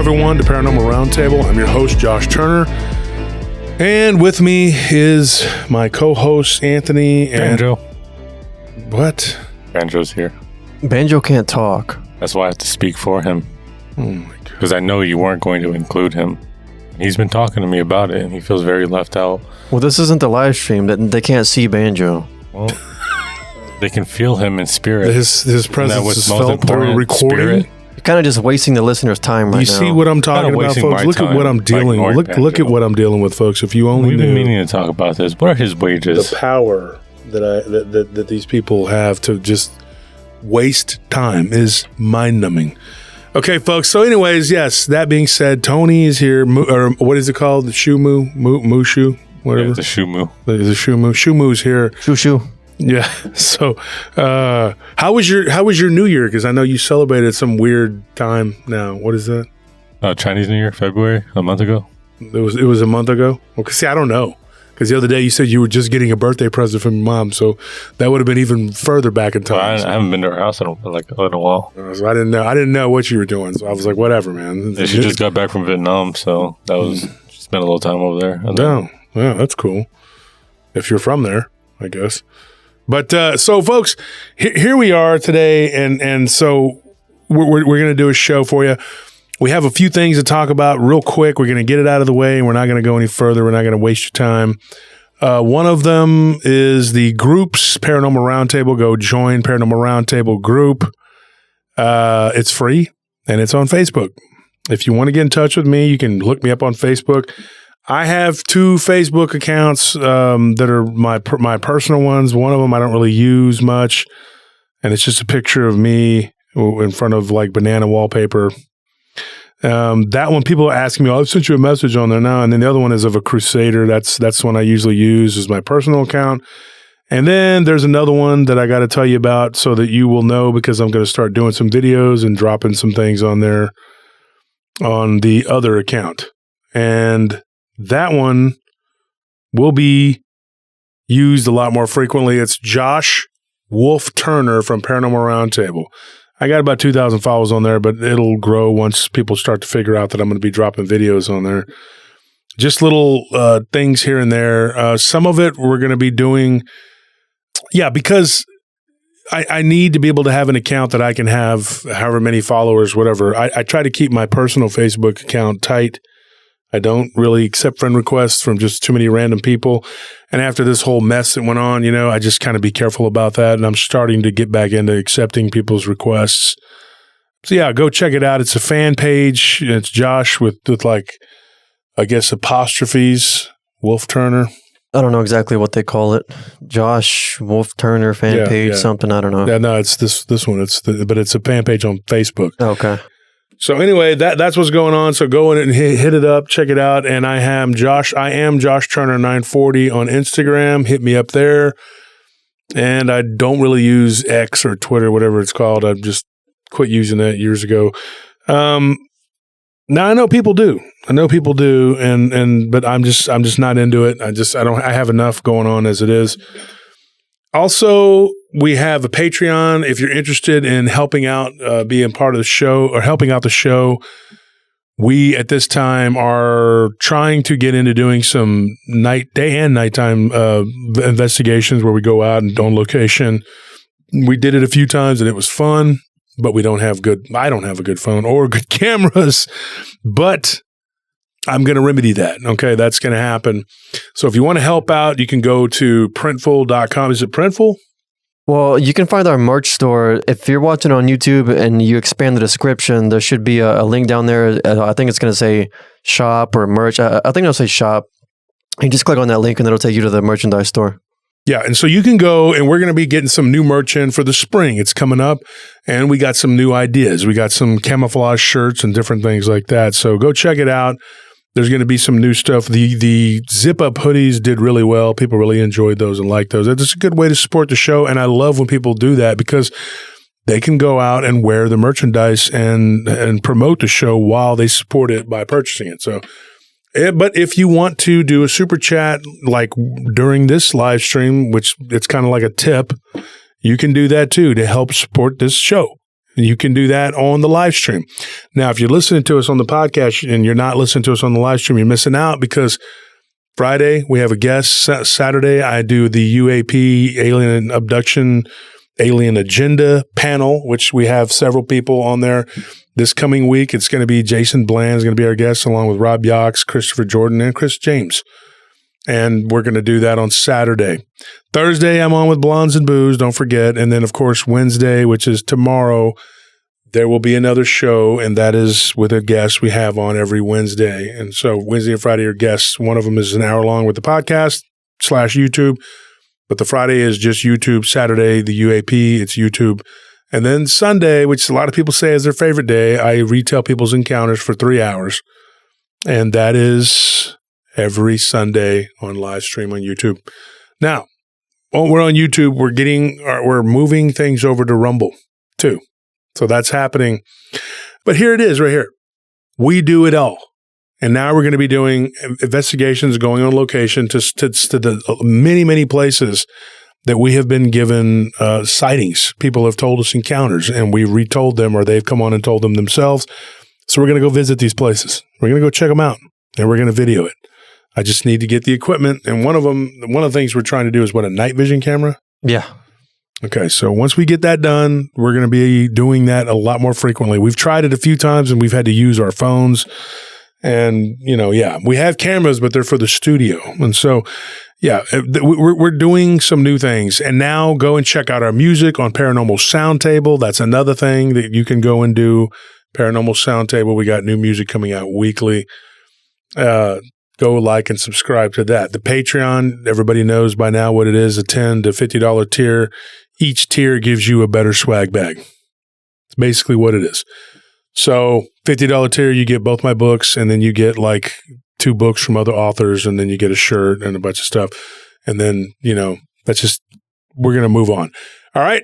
everyone, to Paranormal Roundtable. I'm your host, Josh Turner. And with me is my co-host, Anthony. And Banjo. What? Banjo's here. Banjo can't talk. That's why I have to speak for him. Oh my God. Because I know you weren't going to include him. He's been talking to me about it, and he feels very left out. Well, this isn't the live stream. They can't see Banjo. Well, they can feel him in spirit. His presence is felt through recording. You're kind of just wasting the listener's time right now. You see what I'm talking about, folks? Look at what I'm dealing with. Look at what I'm dealing with, folks. If you only We've knew been meaning to talk about this. What are his wages? The power that these people have to just waste time is mind-numbing. Okay, folks. So, anyways, yes. That being said, Tony is here. Or what is it called? The Mushu, whatever. Yeah, the Shumu. The Shumu. Shumu's here. Shoo. Yeah. So, how was your New Year? Because I know you celebrated some weird time. Now, what is that? Chinese New Year, February, a month ago. It was a month ago. Okay. See, I don't know. Because the other day you said you were just getting a birthday present from your mom, so that would have been even further back in time. Well, I haven't been to her house in a while. So I didn't know what you were doing, so I was like, whatever, man. Yeah, she just got back from Vietnam, so that was she spent a little time over there. Oh, yeah, that's cool. If you're from there, I guess. But so, folks, here we are today, and so we're going to do a show for you. We have a few things to talk about real quick. We're going to get it out of the way, and we're not going to go any further. We're not going to waste your time. One of them is the group's Paranormal Roundtable. Go join Paranormal Roundtable group. It's free, and it's on Facebook. If you want to get in touch with me, you can look me up on Facebook. I have 2 Facebook accounts that are my personal ones. One of them I don't really use much, and it's just a picture of me in front of like banana wallpaper. That one, people are asking me, I've sent you a message on there now. And then the other one is of a Crusader. That's the one I usually use as my personal account. And then there's another one that I got to tell you about so that you will know, because I'm going to start doing some videos and dropping some things on there on the other account. And that one will be used a lot more frequently. It's Josh Wolf Turner from Paranormal Roundtable. I got about 2,000 followers on there, but it'll grow once people start to figure out that I'm going to be dropping videos on there. Just little things here and there. Some of it we're going to be doing, because I need to be able to have an account that I can have however many followers, whatever. I try to keep my personal Facebook account tight. I don't really accept friend requests from just too many random people. And after this whole mess that went on, I just kind of be careful about that. And I'm starting to get back into accepting people's requests. So yeah, go check it out. It's a fan page. It's Josh with like, I guess, apostrophes, Wolf Turner. I don't know exactly what they call it. Josh Wolf Turner fan page, something. I don't know. Yeah, no, it's this one. But it's a fan page on Facebook. Okay. So anyway, that's what's going on. So go in and hit it up, check it out. And I am Josh Turner 940 on Instagram. Hit me up there. And I don't really use X or Twitter, whatever it's called. I've just quit using that years ago. Now I know people do. But I'm just not into it. I have enough going on as it is. Also, we have a Patreon. If you're interested in helping out, being part of the show or helping out the show, we at this time are trying to get into doing some day and nighttime investigations where we go out and on location. We did it a few times and it was fun, but I don't have a good phone or good cameras, but I'm going to remedy that. Okay, that's going to happen. So if you want to help out, you can go to printful.com. Is it Printful? Well, you can find our merch store. If you're watching on YouTube and you expand the description, there should be a link down there. I think it's going to say shop or merch. I think it'll say shop. You just click on that link and it'll take you to the merchandise store. Yeah, and so you can go, and we're going to be getting some new merch in for the spring. It's coming up, and we got some new ideas. We got some camouflage shirts and different things like that. So go check it out. There's going to be some new stuff. The zip-up hoodies did really well. People really enjoyed those and liked those. It's a good way to support the show, and I love when people do that because they can go out and wear the merchandise and promote the show while they support it by purchasing it. So, but if you want to do a super chat like during this live stream, which it's kind of like a tip, you can do that too to help support this show. And you can do that on the live stream. Now, if you're listening to us on the podcast and you're not listening to us on the live stream, you're missing out because Friday, we have a guest. Saturday, I do the UAP Alien Abduction, Alien Agenda panel, which we have several people on there. This coming week, it's going to be Jason Bland is going to be our guest, along with Rob Yox, Christopher Jordan, and Chris James. And we're going to do that on Saturday. Thursday, I'm on with Blondes and Booze, don't forget. And then, of course, Wednesday, which is tomorrow, there will be another show, and that is with a guest we have on every Wednesday. And so Wednesday and Friday are guests. One of them is an hour long with the podcast / YouTube, but the Friday is just YouTube. Saturday, the UAP, it's YouTube. And then Sunday, which a lot of people say is their favorite day, I retell people's encounters for 3 hours. And that is every Sunday on live stream on YouTube. Now, while we're on YouTube, we're moving things over to Rumble too. So that's happening. But here it is right here. We do it all. And now we're going to be doing investigations, going on location to the many, many places that we have been given sightings. People have told us encounters, and we retold them, or they've come on and told them themselves. So we're going to go visit these places. We're going to go check them out, and we're going to video it. I just need to get the equipment. And one of the things we're trying to do is a night vision camera? Yeah. Okay. So once we get that done, we're going to be doing that a lot more frequently. We've tried it a few times and we've had to use our phones. And, we have cameras, but they're for the studio. And so, we're doing some new things. And now go and check out our music on Paranormal Sound Table. That's another thing that you can go and do. Paranormal Sound Table. We got new music coming out weekly. Go like and subscribe to that. The Patreon, everybody knows by now what it is, a $10 to $50 tier. Each tier gives you a better swag bag. It's basically what it is. So $50 tier, you get both my books, and then you get like 2 books from other authors, and then you get a shirt and a bunch of stuff. And then, that's just, we're going to move on. All right,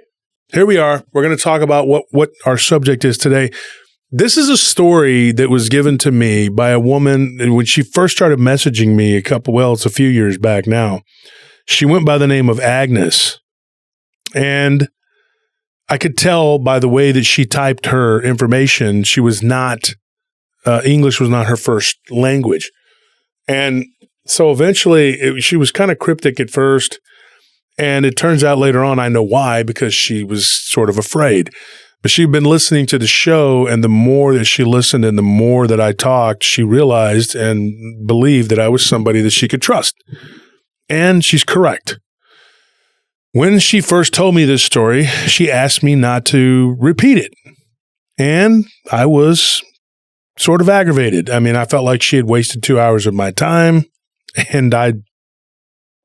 here we are. We're going to talk about what our subject is today. This is a story that was given to me by a woman when she first started messaging me it's a few years back now. She went by the name of Agnes. And I could tell by the way that she typed her information, she was not, English was not her first language. And so eventually she was kind of cryptic at first. And it turns out later on, I know why, because she was sort of afraid. But she'd been listening to the show, and the more that she listened and the more that I talked, she realized and believed that I was somebody that she could trust. And she's correct. When she first told me this story, she asked me not to repeat it. And I was sort of aggravated. I mean, I felt like she had wasted 2 hours of my time, and I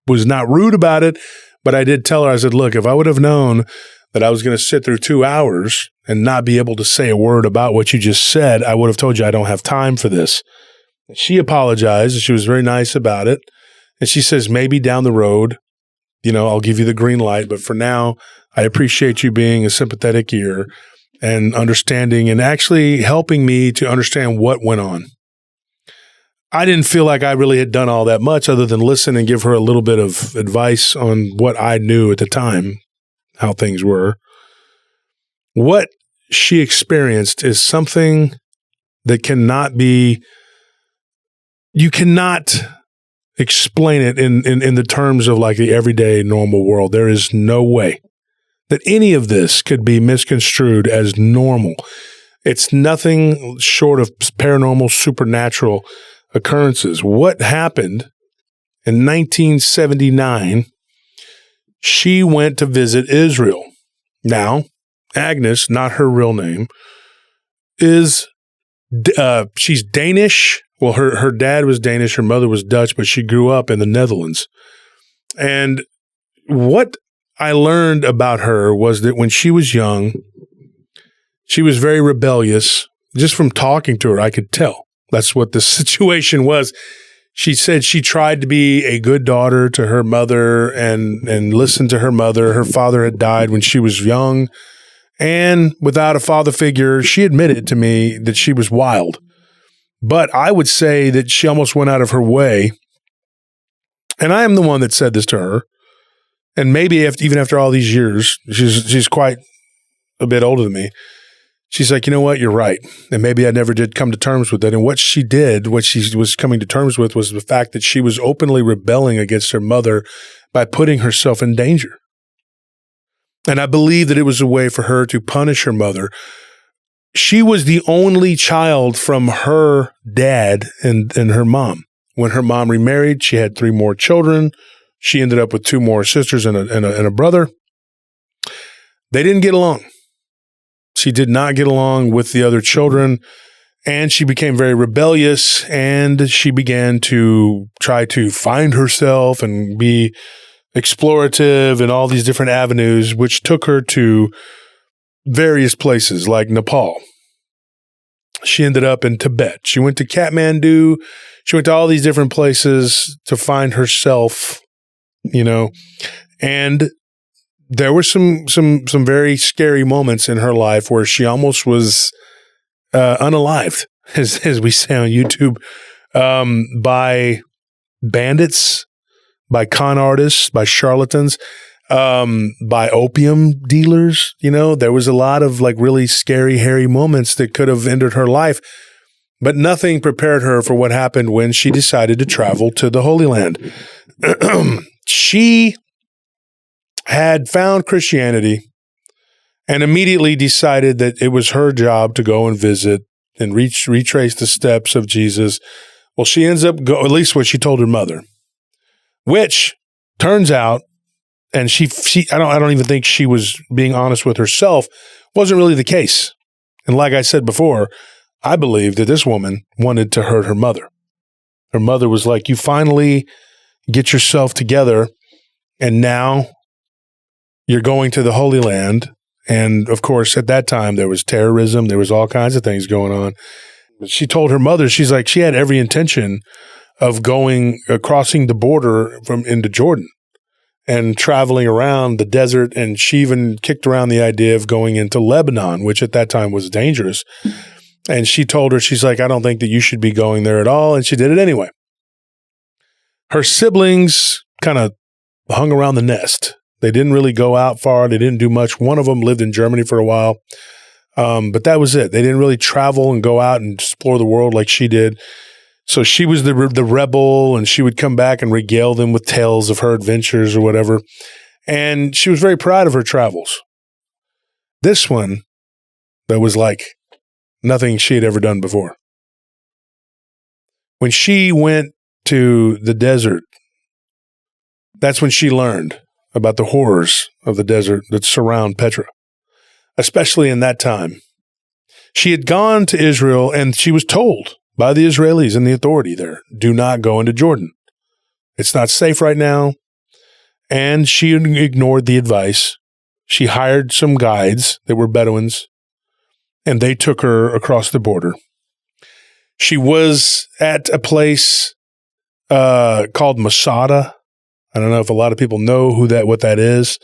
was not rude about it, but I did tell her, I said, look, if I would have known that I was going to sit through 2 hours and not be able to say a word about what you just said, I would have told you I don't have time for this. She apologized, and she was very nice about it. And she says, maybe down the road, I'll give you the green light. But for now, I appreciate you being a sympathetic ear and understanding and actually helping me to understand what went on. I didn't feel like I really had done all that much other than listen and give her a little bit of advice on what I knew at the time, how things were. What she experienced is something that you cannot explain it in the terms of like the everyday normal world. There is no way that any of this could be misconstrued as normal. It's nothing short of paranormal, supernatural occurrences. What happened in 1979, she went to visit Israel. Now, Agnes, not her real name, she's Danish. Well, her dad was Danish, her mother was Dutch, but she grew up in the Netherlands. And what I learned about her was that when she was young, she was very rebellious. Just from talking to her, I could tell. That's what the situation was. She said she tried to be a good daughter to her mother and listen to her mother. Her father had died when she was young. And without a father figure, she admitted to me that she was wild. But I would say that she almost went out of her way. And I am the one that said this to her. And maybe even after all these years, she's quite a bit older than me. she's like, you know what? You're right. And maybe I never did come to terms with it. And what she was coming to terms with was the fact that she was openly rebelling against her mother by putting herself in danger. And I believe that it was a way for her to punish her mother. She was the only child from her dad and her mom. When her mom remarried, she had 3 more children. She ended up with 2 more sisters and a brother. They didn't get along. She did not get along with the other children, and she became very rebellious, and she began to try to find herself and be explorative in all these different avenues, which took her to various places like Nepal. She ended up in Tibet. She went to Kathmandu. She went to all these different places to find herself, and there were some very scary moments in her life where she almost was unalived, as we say on YouTube, by bandits, by con artists, by charlatans, by opium dealers. There was a lot of like really scary, hairy moments that could have ended her life, but nothing prepared her for what happened when she decided to travel to the Holy Land. She had found Christianity and immediately decided that it was her job to go and visit and retrace the steps of Jesus. Well, she ends up at least what she told her mother, which turns out, and I don't even think she was being honest with herself, wasn't really the case. And like I said before, I believe that this woman wanted to hurt her mother. Her mother was like, you finally get yourself together, and now you're going to the Holy Land. And of course, at that time, there was terrorism. There was all kinds of things going on. But she told her mother, she's like, she had every intention of crossing the border into Jordan and traveling around the desert. And she even kicked around the idea of going into Lebanon, which at that time was dangerous. And she told her, she's like, I don't think that you should be going there at all. And she did it anyway. Her siblings kind of hung around the nest. They didn't really go out far. They didn't do much. One of them lived in Germany for a while. But that was it. They didn't really travel and go out and explore the world like she did. So she was the rebel, and she would come back and regale them with tales of her adventures or whatever. And she was very proud of her travels. This one, that was like nothing she had ever done before. When she went to the desert, that's when she learned about the horrors of the desert that surround Petra, especially in that time. She had gone to Israel, and she was told by the Israelis and the authority there, do not go into Jordan. It's not safe right now. And she ignored the advice. She hired some guides that were Bedouins, and they took her across the border. She was at a place called Masada. I don't know if a lot of people know what that is.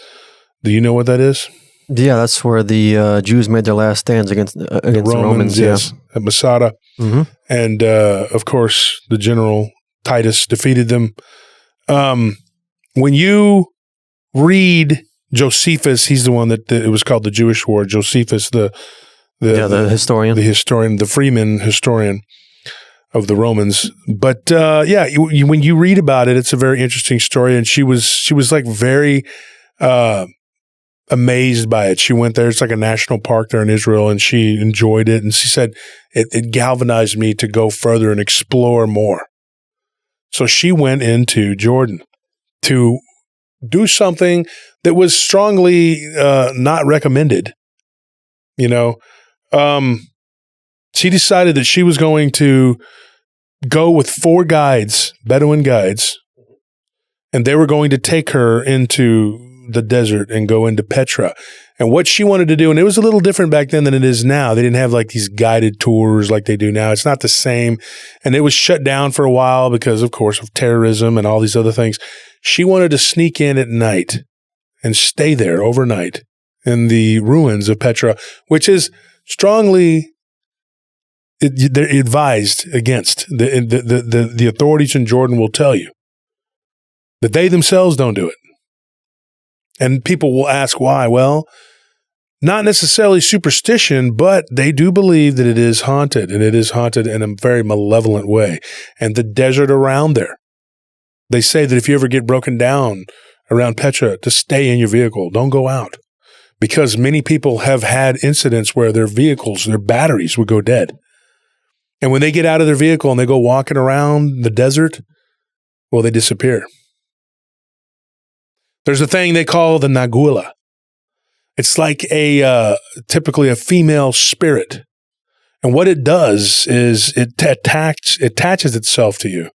Do you know what that is? Yeah, that's where the Jews made their last stands against the Romans. Yes, at Masada. Mm-hmm. And, of course, the general Titus defeated them. When you read Josephus, he's the one that it was called the Jewish War. Josephus, the historian, the Freeman historian of the Romans. But when you read about it, it's a very interesting story. And she was like very amazed by it. She went there. It's like a national park there in Israel, and she enjoyed it. And she said it galvanized me to go further and explore more. So she went into Jordan to do something that was strongly not recommended. She decided that she was going to go with 4 guides, Bedouin guides, and they were going to take her into the desert and go into Petra. And what she wanted to do, and it was a little different back then than it is now. They didn't have like these guided tours like they do now. It's not the same. And it was shut down for a while because, of course, of terrorism and all these other things. She wanted to sneak in at night and stay there overnight in the ruins of Petra, which is strongly they're advised against. The authorities in Jordan will tell you that they themselves don't do it. And people will ask why. Well, Not necessarily superstition, but they do believe that it is haunted, and it is haunted in a very malevolent way. And the desert around there, they say that if you ever get broken down around Petra, to stay in your vehicle, don't go out. Because many people have had incidents where their vehicles, their batteries would go dead. And when they get out of their vehicle and they go walking around the desert, well, they disappear. There's a thing they call the Naguila. It's like typically a female spirit. And what it does is it attaches itself to you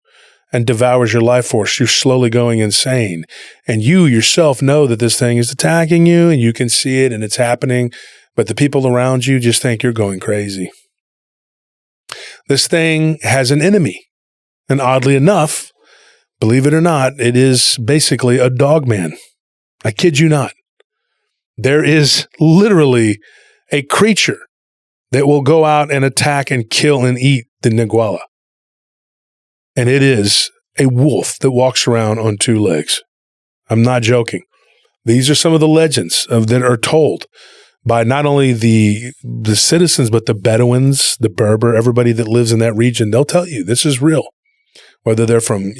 and devours your life force. You're slowly going insane. And you yourself know that this thing is attacking you, and you can see it and it's happening. But the people around you just think you're going crazy. This thing has an enemy. And oddly enough, believe it or not, it is basically a dog man. I kid you not. There is literally a creature that will go out and attack and kill and eat the Naguila. And it is a wolf that walks around on two legs. I'm not joking. These are some of the legends that are told by not only the citizens, but the Bedouins, the Berber, everybody that lives in that region. They'll tell you this is real. Whether they're from,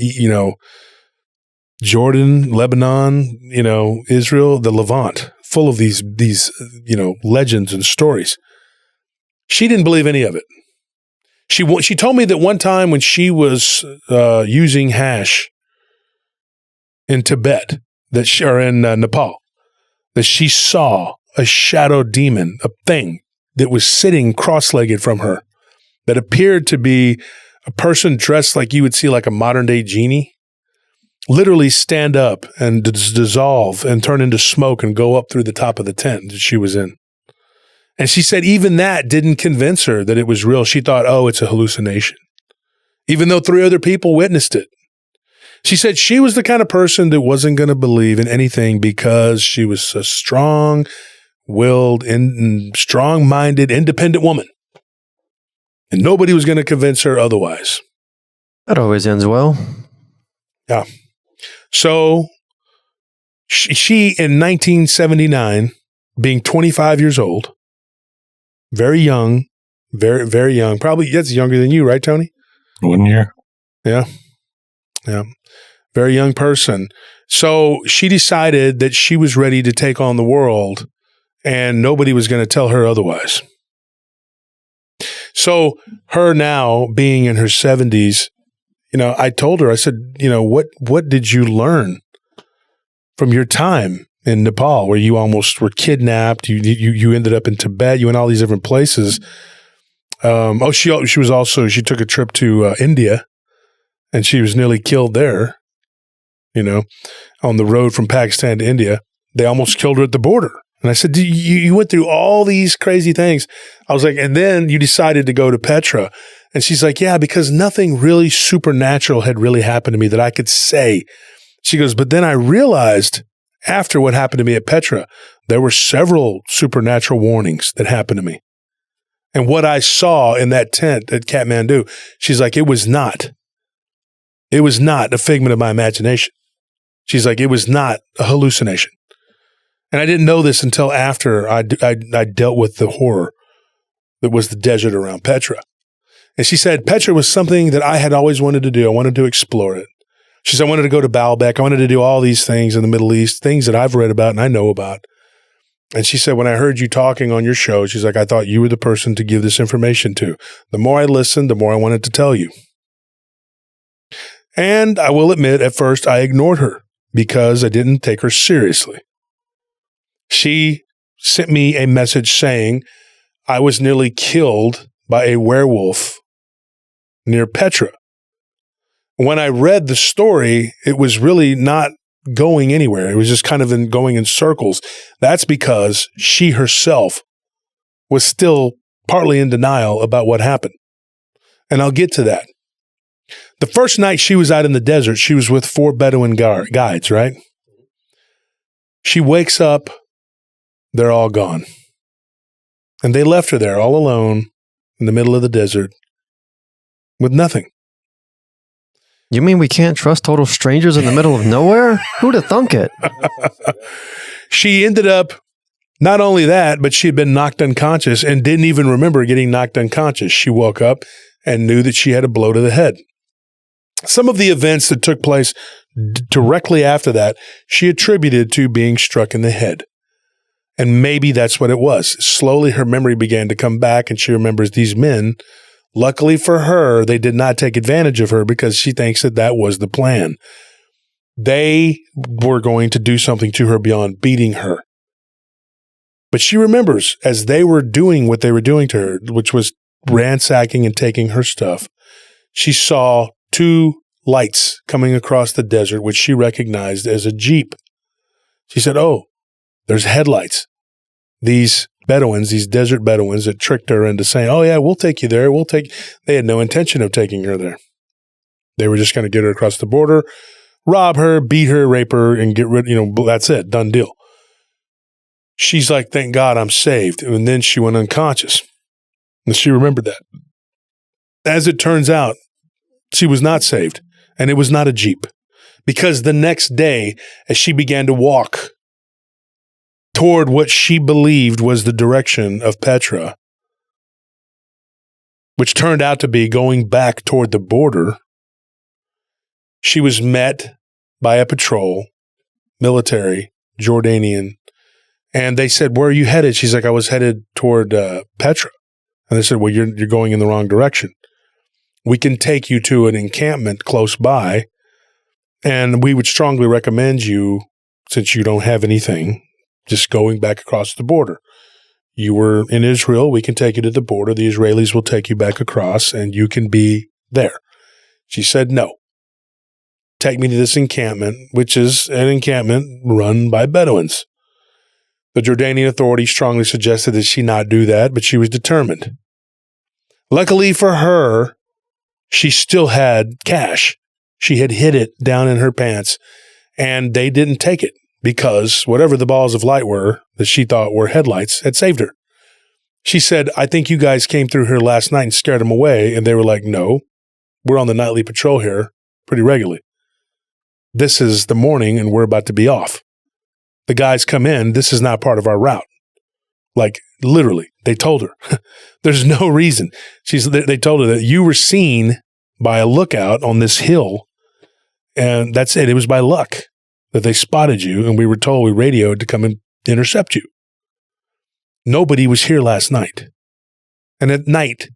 Jordan, Lebanon, Israel, the Levant, full of these legends and stories. She didn't believe any of it. She told me that one time when she was using hash in Tibet, or in Nepal, that she saw a shadow demon, a thing that was sitting cross-legged from her, that appeared to be a person dressed like you would see like a modern-day genie, literally stand up and dissolve and turn into smoke and go up through the top of the tent that she was in. And she said even that didn't convince her that it was real. She thought, oh, it's a hallucination, even though 3 other people witnessed it. She said she was the kind of person that wasn't going to believe in anything because she was a strong-willed, strong-minded, independent woman. And nobody was going to convince her otherwise. That always ends well. Yeah. So she in 1979, being 25 years old, very young, very, very young, probably that's younger than you, right, Tony? 1 year. Yeah. Yeah. Very young person. So she decided that she was ready to take on the world and nobody was going to tell her otherwise. So her now being in her 70s, I told her, I said, what did you learn from your time in Nepal where you almost were kidnapped? You ended up in Tibet. You went all these different places. She took a trip to India and she was nearly killed there, on the road from Pakistan to India. They almost killed her at the border. And I said, you went through all these crazy things. I was like, and then you decided to go to Petra. And she's like, yeah, because nothing really supernatural had really happened to me that I could say. She goes, but then I realized after what happened to me at Petra, there were several supernatural warnings that happened to me. And what I saw in that tent at Kathmandu, she's like, it was not a figment of my imagination. She's like, it was not a hallucination. And I didn't know this until after I dealt with the horror that was the desert around Petra. And she said, Petra was something that I had always wanted to do. I wanted to explore it. She said, I wanted to go to Baalbek. I wanted to do all these things in the Middle East, things that I've read about and I know about. And she said, when I heard you talking on your show, she's like, I thought you were the person to give this information to. The more I listened, the more I wanted to tell you. And I will admit, at first, I ignored her because I didn't take her seriously. She sent me a message saying I was nearly killed by a werewolf near Petra. When I read the story, it was really not going anywhere. It was just kind of going in circles. That's because she herself was still partly in denial about what happened. And I'll get to that. The first night she was out in the desert, she was with 4 Bedouin guides, right? She wakes up, they're all gone. And they left her there all alone in the middle of the desert with nothing. You mean we can't trust total strangers in the middle of nowhere? Who'd have thunk it? She ended up Not only that, but she had been knocked unconscious and didn't even remember getting knocked unconscious. She woke up and knew that she had a blow to the head. Some of the events that took place directly after that, she attributed to being struck in the head. And maybe that's what it was. Slowly, her memory began to come back, and she remembers these men. Luckily for her, they did not take advantage of her because she thinks that that was the plan. They were going to do something to her beyond beating her. But she remembers as they were doing what they were doing to her, which was ransacking and taking her stuff, she saw 2 lights coming across the desert, which she recognized as a Jeep. She said, oh, there's headlights. These Bedouins, these desert Bedouins that tricked her into saying, oh yeah, we'll take you there. They had no intention of taking her there. They were just going to get her across the border, rob her, beat her, rape her, and get rid, that's it, done deal. She's like, thank God I'm saved. And then she went unconscious. And she remembered that. As it turns out, she was not saved. And it was not a Jeep. Because the next day, as she began to walk toward what she believed was the direction of Petra, which turned out to be going back toward the border, she was met by a patrol, military, Jordanian, and they said, where are you headed? She's like, I was headed toward Petra. And they said, well, you're going in the wrong direction. We can take you to an encampment close by, and we would strongly recommend you, since you don't have anything, just going back across the border. You were in Israel. We can take you to the border. The Israelis will take you back across, and you can be there. She said, no. Take me to this encampment, which is an encampment run by Bedouins. The Jordanian authorities strongly suggested that she not do that, but she was determined. Luckily for her, she still had cash. She had hid it down in her pants, and they didn't take it because whatever the balls of light were that she thought were headlights had saved her. She said, I think you guys came through here last night and scared them away, and they were like, no, we're on the nightly patrol here pretty regularly. This is the morning, and we're about to be off. The guys come in, this is not part of our route. Like, literally, they told her. There's no reason. They told her that you were seen by a lookout on this hill, and that's it. It was by luck that they spotted you, and we were told, we radioed to come and intercept you. Nobody was here last night. And at night,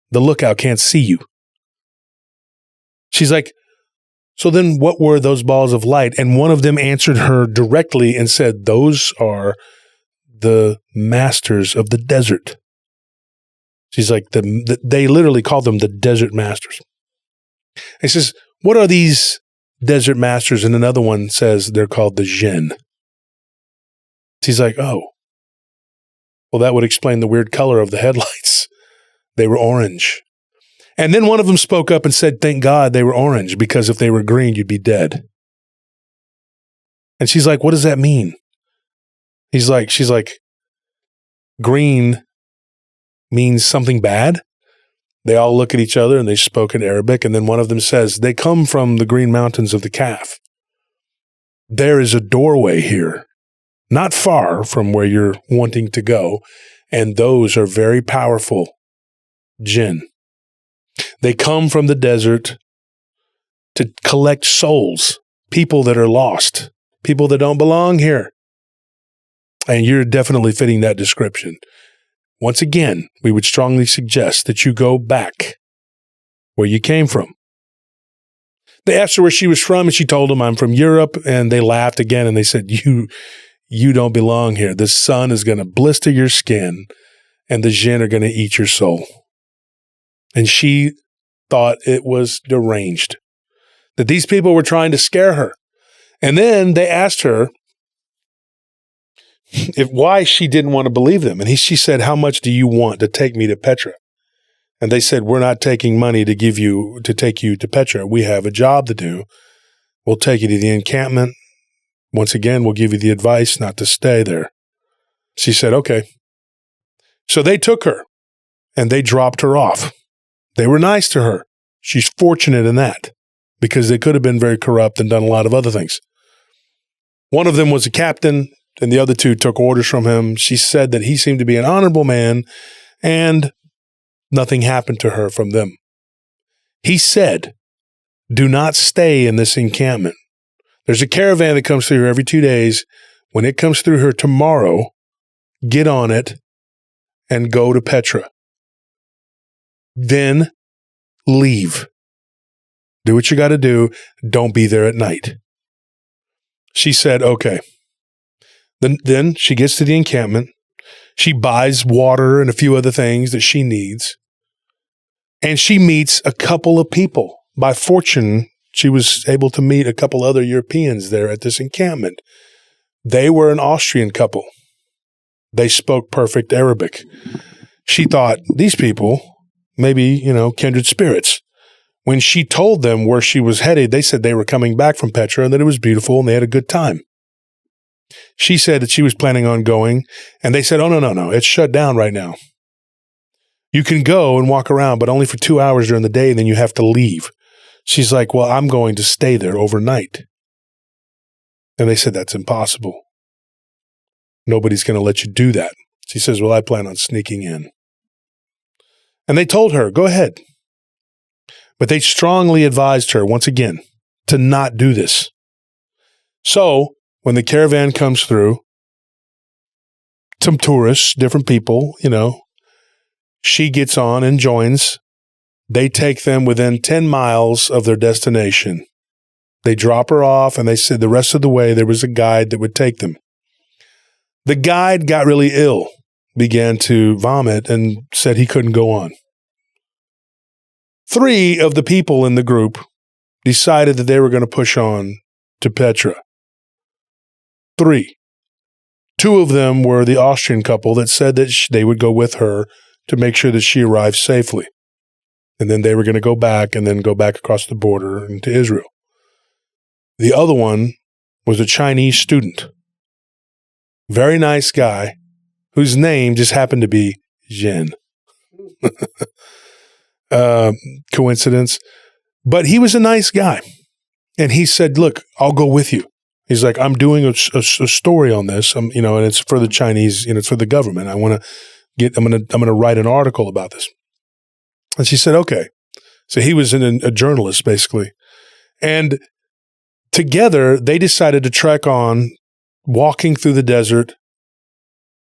the lookout can't see you. She's like, so then what were those balls of light? And one of them answered her directly and said, those are the masters of the desert. She's like, they literally called them the desert masters. He says, what are these desert masters? And another one says they're called the jinn. She's like, oh, well, that would explain the weird color of the headlights. They were orange. And then one of them spoke up and said, thank God they were orange, because if they were green, you'd be dead. And she's like, what does that mean? She's like, green means something bad. They all look at each other and they spoke in Arabic. And then one of them says, they come from the green mountains of the Kaf. There is a doorway here, not far from where you're wanting to go. And those are very powerful jinn. They come from the desert to collect souls, people that are lost, people that don't belong here. And you're definitely fitting that description. Once again, we would strongly suggest that you go back where you came from. They asked her where she was from, and she told them, I'm from Europe. And they laughed again, and they said, you don't belong here. The sun is going to blister your skin, and the jinn are going to eat your soul. And she thought it was deranged, that these people were trying to scare her. And then they asked her why she didn't want to believe them. And she said, how much do you want to take me to Petra? And they said, we're not taking money to take you to Petra. We have a job to do. We'll take you to the encampment. Once again, we'll give you the advice not to stay there. She said, okay. So they took her and they dropped her off. They were nice to her. She's fortunate in that, because they could have been very corrupt and done a lot of other things. One of them was a captain. and the other two took orders from him. She said that he seemed to be an honorable man, and nothing happened to her from them. He said, do not stay in this encampment. There's a caravan that comes through here every 2 days. When it comes through here tomorrow, get on it and go to Petra. Then leave. Do what you got to do. Don't be there at night. She said, okay. Then she gets to the encampment. She buys water and a few other things that she needs. And she meets a couple of people. By fortune, she was able to meet a couple other Europeans there at this encampment. They were an Austrian couple. They spoke perfect Arabic. She thought, these people, maybe, kindred spirits. When she told them where she was headed, they said they were coming back from Petra and that it was beautiful and they had a good time. She said that she was planning on going, and they said, oh, no, it's shut down right now. You can go and walk around, but only for 2 hours during the day, and then you have to leave. She's like, well, I'm going to stay there overnight. And they said, that's impossible. Nobody's going to let you do that. She says, well, I plan on sneaking in. And they told her, go ahead. But they strongly advised her, once again, to not do this. So when the caravan comes through, some tourists, different people, she gets on and joins. They take them within 10 miles of their destination. They drop her off, and they said the rest of the way there was a guide that would take them. The guide got really ill, began to vomit, and said he couldn't go on. 3 of the people in the group decided that they were going to push on to Petra. 3. 2 of them were the Austrian couple that said that they would go with her to make sure that she arrived safely. And then they were going to go back and then go back across the border into Israel. The other one was a Chinese student. Very nice guy whose name just happened to be Zhen. Coincidence. But he was a nice guy. And he said, look, I'll go with you. He's like, I'm doing a story on this, and it's for the Chinese, it's for the government. I'm going to write an article about this. And she said, okay. So he was a journalist, basically. And together, they decided to trek on, walking through the desert.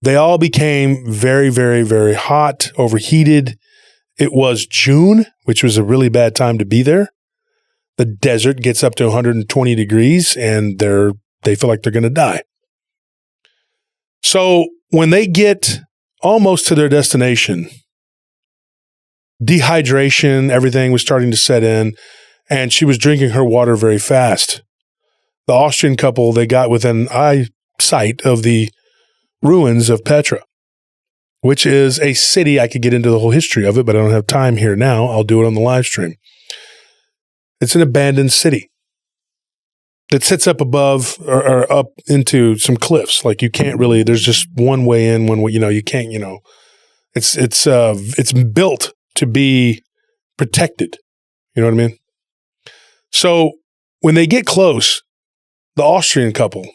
They all became very, very, very hot, overheated. It was June, which was a really bad time to be there. The desert gets up to 120 degrees, and they feel like they're going to die. So when they get almost to their destination, dehydration, everything was starting to set in, and she was drinking her water very fast. The Austrian couple, they got within eyesight of the ruins of Petra, which is a city. I could get into the whole history of it, but I don't have time here now. I'll do it on the live stream. It's an abandoned city that sits up above or up into some cliffs. Like you can't really, there's just one way in, one way, you can't, it's built to be protected. You know what I mean? So when they get close, the Austrian couple,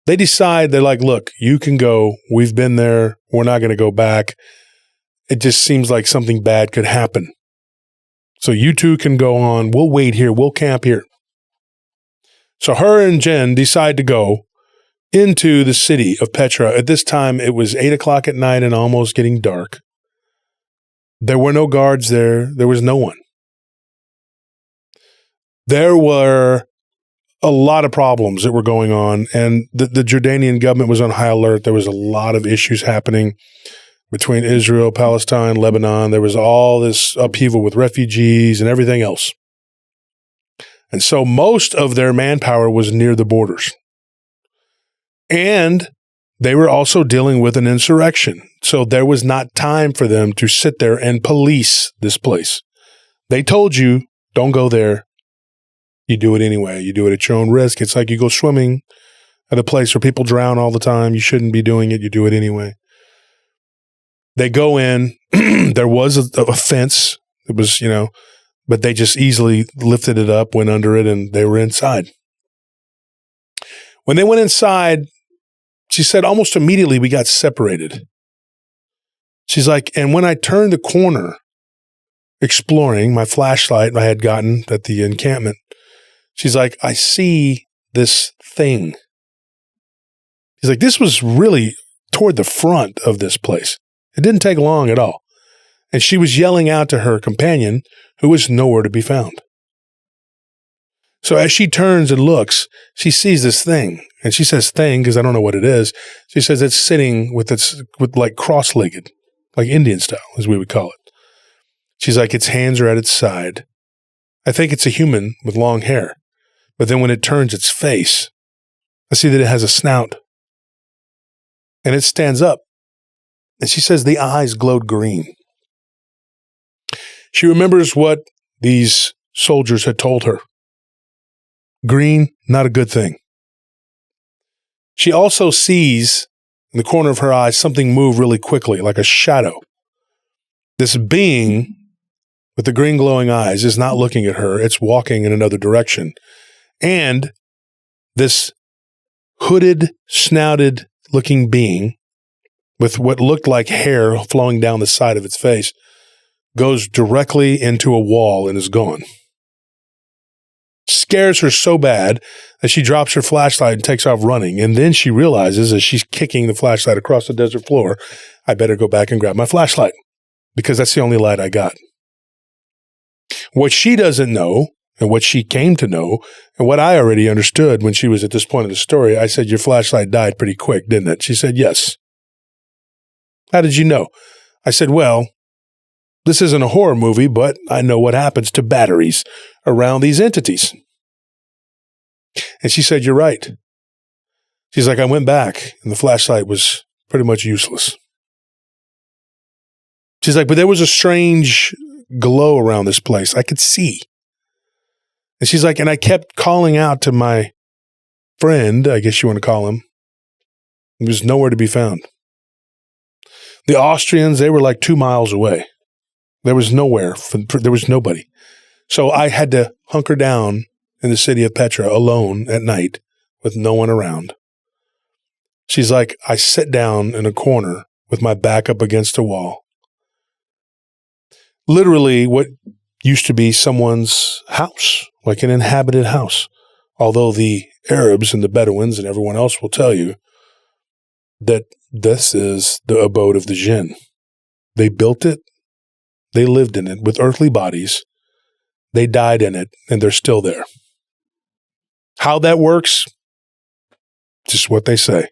they decide, they're like, look, you can go. We've been there. We're not going to go back. It just seems like something bad could happen. So you two can go on. We'll wait here. We'll camp here. So her and Jen decide to go into the city of Petra. At this time, it was 8 o'clock at night and almost getting dark. There were no guards there. There was no one. There were a lot of problems that were going on, and the Jordanian government was on high alert. There was a lot of issues happening between Israel, Palestine, Lebanon. There was all this upheaval with refugees and everything else. And so most of their manpower was near the borders. And they were also dealing with an insurrection. So there was not time for them to sit there and police this place. They told you, don't go there. You do it anyway. You do it at your own risk. It's like you go swimming at a place where people drown all the time. You shouldn't be doing it. You do it anyway. They go in. There was a fence. It was, but they just easily lifted it up, went under it, and they were inside. When they went inside, She said, almost immediately we got separated. She's like, and when I turned the corner, exploring my flashlight I had gotten at the encampment, she's like, I see this thing. She's like, this was really toward the front of this place. It didn't take long at all. And she was yelling out to her companion, who was nowhere to be found. So as she turns and looks, she sees this thing. And she says thing because I don't know what it is. She says it's sitting with like cross-legged, like Indian style, as we would call it. She's like, its hands are at its side. I think it's a human with long hair. But then when it turns its face, I see that it has a snout. And it stands up. And she says the eyes glowed green. She remembers what these soldiers had told her. Green, not a good thing. She also sees in the corner of her eye something move really quickly, like a shadow. This being with the green glowing eyes is not looking at her. It's walking in another direction. And this hooded, snouted looking being with what looked like hair flowing down the side of its face goes directly into a wall and is gone. Scares her so bad that she drops her flashlight and takes off running. And then she realizes as she's kicking the flashlight across the desert floor, I better go back and grab my flashlight because that's the only light I got. What she doesn't know and what she came to know and what I already understood when she was at this point of the story, I said, your flashlight died pretty quick, didn't it? She said, yes. How did you know? I said, well, this isn't a horror movie, but I know what happens to batteries around these entities. And she said, you're right. She's like, I went back and the flashlight was pretty much useless. She's like, but there was a strange glow around this place. I could see. And she's like, and I kept calling out to my friend, I guess you want to call him. He was nowhere to be found. The Austrians, they were like 2 miles away. There was nowhere. There was nobody. So I had to hunker down in the city of Petra alone at night with no one around. She's like, I sat down in a corner with my back up against a wall. Literally what used to be someone's house, like an inhabited house. Although the Arabs and the Bedouins and everyone else will tell you that this is the abode of the jinn. They built it. They lived in it with earthly bodies. They died in it, and they're still there. How that works, just what they say.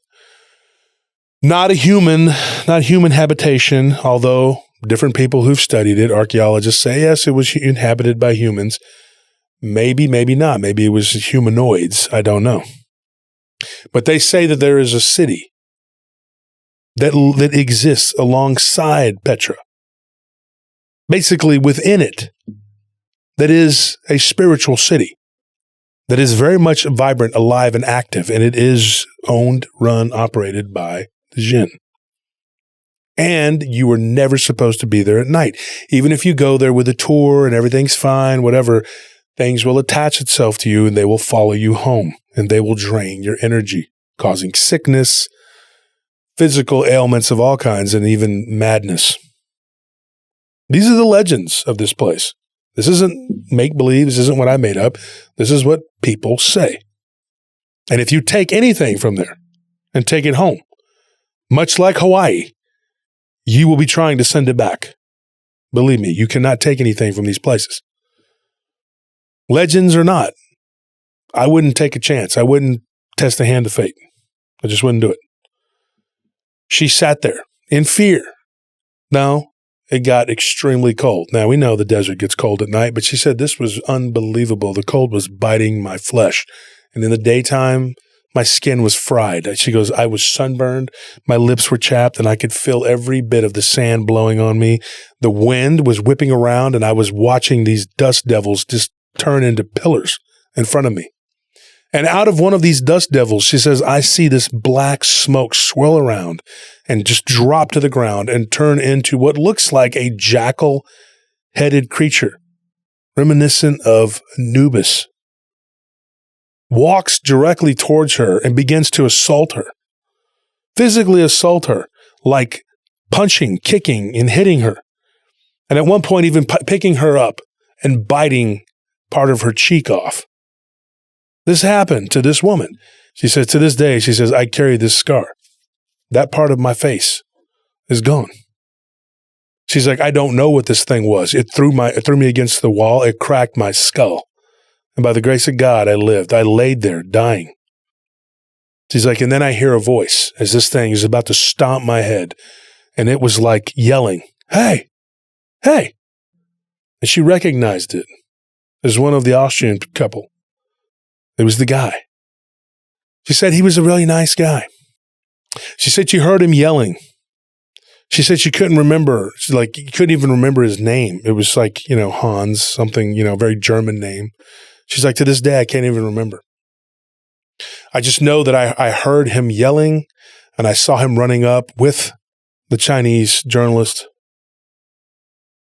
Not human habitation, although different people who've studied it, archaeologists say, yes, it was inhabited by humans. Maybe, maybe not. Maybe it was humanoids. I don't know. But they say that there is a city that exists alongside Petra. Basically within it, that is a spiritual city that is very much vibrant, alive, and active, and it is owned, run, operated by the jinn. And you were never supposed to be there at night. Even if you go there with a tour and everything's fine, whatever, things will attach itself to you and they will follow you home and they will drain your energy, causing sickness, physical ailments of all kinds, and even madness. These are the legends of this place. This isn't make-believe. This isn't what I made up. This is what people say. And if you take anything from there and take it home, much like Hawaii, you will be trying to send it back. Believe me, you cannot take anything from these places. Legends or not, I wouldn't take a chance. I wouldn't test the hand of fate. I just wouldn't do it. She sat there in fear. No, it got extremely cold. Now, we know the desert gets cold at night, but she said this was unbelievable. The cold was biting my flesh. And in the daytime, my skin was fried. She goes, I was sunburned. My lips were chapped, and I could feel every bit of the sand blowing on me. The wind was whipping around, and I was watching these dust devils just turn into pillars in front of me. And out of one of these dust devils, she says, I see this black smoke swirl around and just drop to the ground and turn into what looks like a jackal-headed creature, reminiscent of Anubis. Walks directly towards her and begins to assault her. physically assault her, like punching, kicking, and hitting her. And at one point, even picking her up and biting part of her cheek off. This happened to this woman. She says, to this day, she says, I carry this scar. That part of my face is gone. She's like, I don't know what this thing was. It threw me against the wall. It cracked my skull. And by the grace of God, I lived. I laid there dying. She's like, and then I hear a voice as this thing is about to stomp my head. And it was like yelling, hey, hey. And she recognized it as one of the Austrian couple. It was the guy. She said he was a really nice guy. She said she heard him yelling. She said she couldn't remember. She's like, you couldn't even remember his name. It was like, Hans, something, very German name. She's like, to this day, I can't even remember. I just know that I heard him yelling and I saw him running up with the Chinese journalist.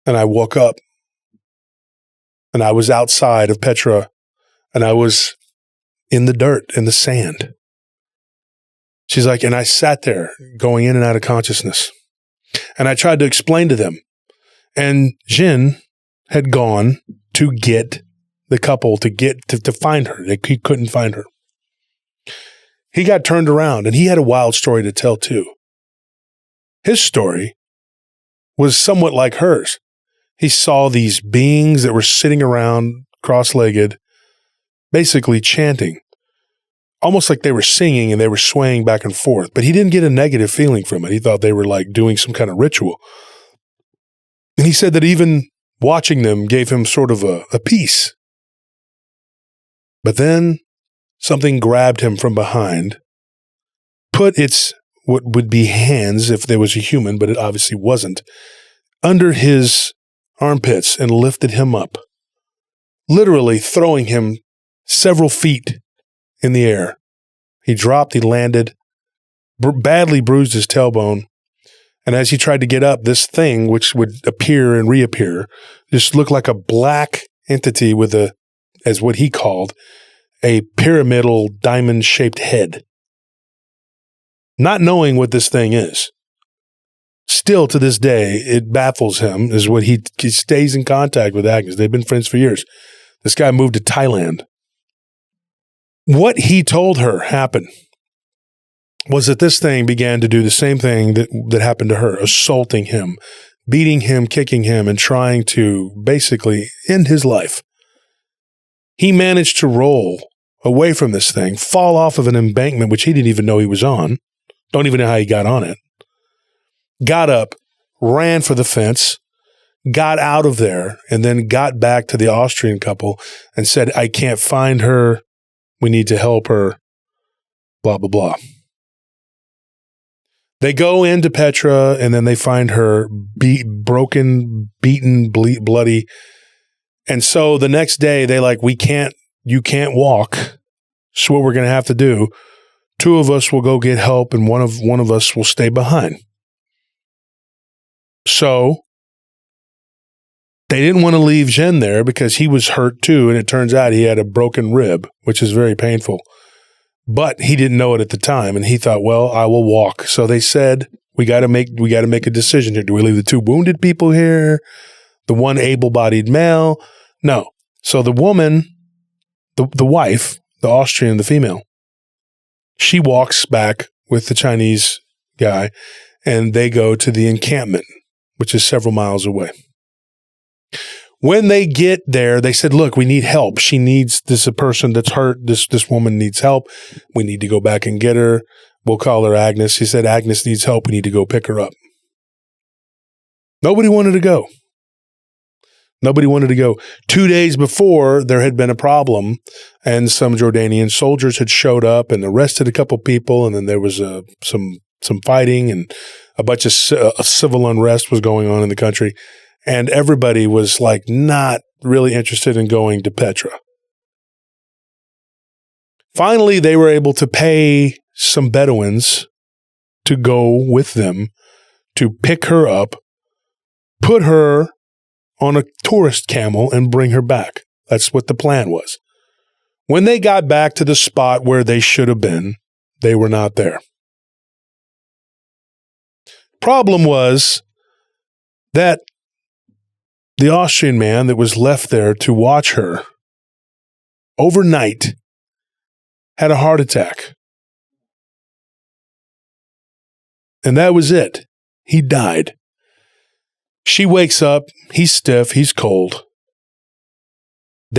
And I woke up and I was outside of Petra and I was in the dirt, in the sand. She's like, and I sat there going in and out of consciousness. And I tried to explain to them. And Jin had gone to get the couple to find her. He couldn't find her. He got turned around and he had a wild story to tell too. His story was somewhat like hers. He saw these beings that were sitting around cross-legged, basically chanting, almost like they were singing and they were swaying back and forth. But he didn't get a negative feeling from it. He thought they were like doing some kind of ritual. And he said that even watching them gave him sort of a peace. But then something grabbed him from behind, put its what would be hands if there was a human, but it obviously wasn't, under his armpits and lifted him up, literally throwing him several feet in the air. He dropped, he landed, badly bruised his tailbone. And as he tried to get up, this thing, which would appear and reappear, just looked like a black entity with as what he called, a pyramidal diamond-shaped head. Not knowing what this thing is. Still to this day, it baffles him, is what he stays in contact with Agnes. They've been friends for years. This guy moved to Thailand. What he told her happened was that this thing began to do the same thing that happened to her, assaulting him, beating him, kicking him, and trying to basically end his life. He managed to roll away from this thing, fall off of an embankment, which he didn't even know he was on. Don't even know how he got on it. Got up, ran for the fence, got out of there, and then got back to the Austrian couple and said, I can't find her. We need to help her, blah, blah, blah. They go into Petra, and then they find her broken, beaten, bloody. And so the next day, they like, you can't walk. So what we're going to have to do, two of us will go get help, and one of us will stay behind. So they didn't want to leave Jen there because he was hurt too, and it turns out he had a broken rib, which is very painful. But he didn't know it at the time, and he thought, well, I will walk. So they said, we got to make a decision here. Do we leave the two wounded people here? The one able-bodied male? No. So the woman, the wife, the Austrian, the female, she walks back with the Chinese guy, and they go to the encampment, which is several miles away. When they get there, they said, look, we need help. She needs a person that's hurt. This woman needs help. We need to go back and get her. We'll call her Agnes. She said, Agnes needs help. We need to go pick her up. Nobody wanted to go. Nobody wanted to go. 2 days before, there had been a problem, and some Jordanian soldiers had showed up and arrested a couple people, and then there was some fighting, and a bunch of civil unrest was going on in the country. And everybody was like not really interested in going to Petra. Finally, they were able to pay some Bedouins to go with them to pick her up, put her on a tourist camel, and bring her back. That's what the plan was. When they got back to the spot where they should have been, they were not there. Problem was that the Austrian man that was left there to watch her overnight had a heart attack. And that was it. He died. She wakes up. He's stiff. He's cold.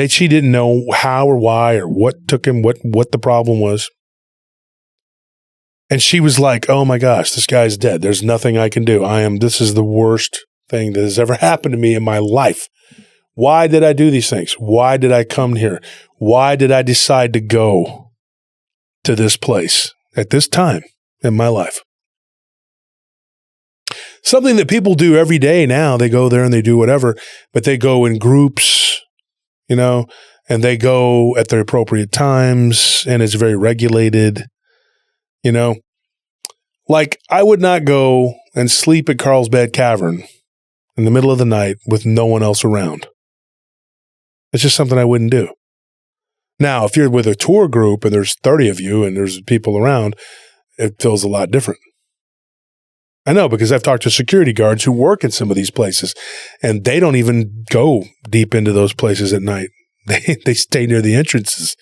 She didn't know how or why or what took him, what the problem was. And she was like, oh my gosh, this guy's dead. There's nothing I can do. This is the worst thing that has ever happened to me in my life. Why did I do these things? Why did I come here? Why did I decide to go to this place at this time in my life? Something that people do every day now. They go there and they do whatever, but they go in groups, and they go at their appropriate times, and it's very regulated, Like, I would not go and sleep at Carlsbad Cavern in the middle of the night with no one else around. It's just something I wouldn't do. Now, if you're with a tour group and there's 30 of you and there's people around, it feels a lot different. I know, because I've talked to security guards who work in some of these places, and they don't even go deep into those places at night. They stay near the entrances.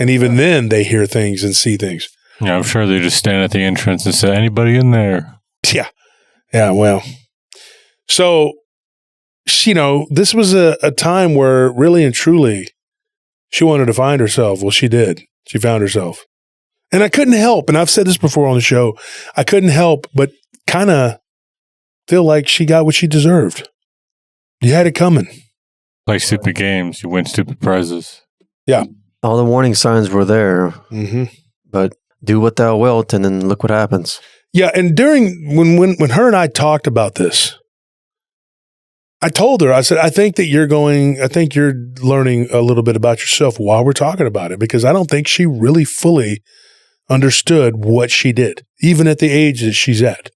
And even then, they hear things and see things. Yeah, I'm sure they just stand at the entrance and say, anybody in there? Yeah. Yeah, well. So, this was a time where really and truly she wanted to find herself. Well, she did. She found herself. And I couldn't help, and I've said this before on the show, I couldn't help but kind of feel like she got what she deserved. You had it coming. Play stupid games, you win stupid prizes. Yeah. All the warning signs were there. Mm-hmm. But do what thou wilt, and then look what happens. Yeah, and when her and I talked about this, I told her, I said, I think you're learning a little bit about yourself while we're talking about it, because I don't think she really fully understood what she did, even at the age that she's at.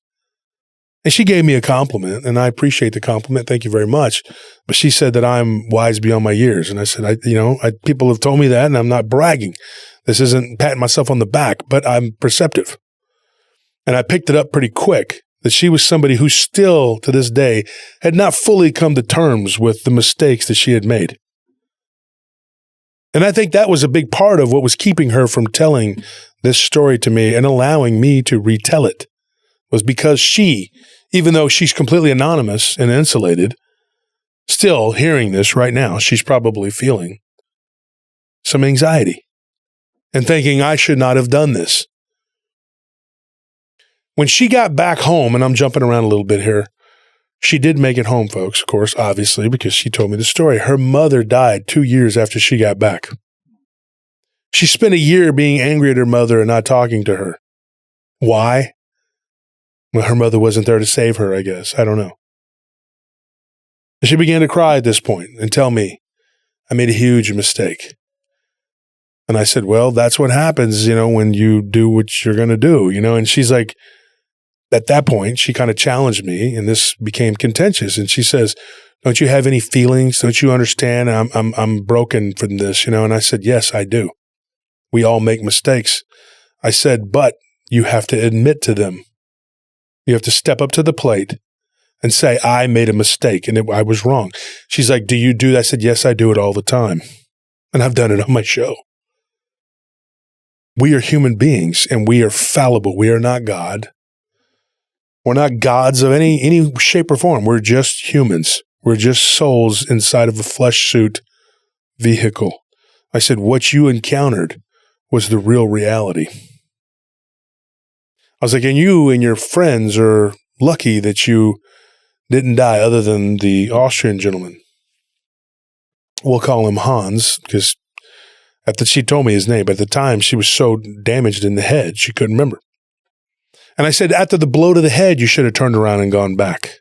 And she gave me a compliment, and I appreciate the compliment. Thank you very much. But she said that I'm wise beyond my years. And I said, people have told me that, and I'm not bragging. This isn't patting myself on the back, but I'm perceptive. And I picked it up pretty quick that she was somebody who still, to this day, had not fully come to terms with the mistakes that she had made. And I think that was a big part of what was keeping her from telling this story to me and allowing me to retell it, was because she, even though she's completely anonymous and insulated, still hearing this right now, she's probably feeling some anxiety and thinking, I should not have done this. When she got back home, and I'm jumping around a little bit here, she did make it home, folks, of course, obviously, because she told me the story. Her mother died 2 years after she got back. She spent a year being angry at her mother and not talking to her. Why? Well, her mother wasn't there to save her, I guess. I don't know. She began to cry at this point and tell me, I made a huge mistake. And I said, well, that's what happens, when you do what you're going to do, and she's like, at that point, she kind of challenged me, and this became contentious. And she says, don't you have any feelings? Don't you understand? I'm broken from this, And I said, yes, I do. We all make mistakes. I said, but you have to admit to them. You have to step up to the plate and say, I made a mistake and I was wrong. She's like, do you do that? I said, yes, I do it all the time. And I've done it on my show. We are human beings and we are fallible. We are not God. We're not gods of any shape or form. We're just humans. We're just souls inside of a flesh suit vehicle. I said, what you encountered was the real reality. I was like, and you and your friends are lucky that you didn't die, other than the Austrian gentleman. We'll call him Hans, because after she told me his name, but at the time she was so damaged in the head, she couldn't remember. And I said, after the blow to the head, you should have turned around and gone back.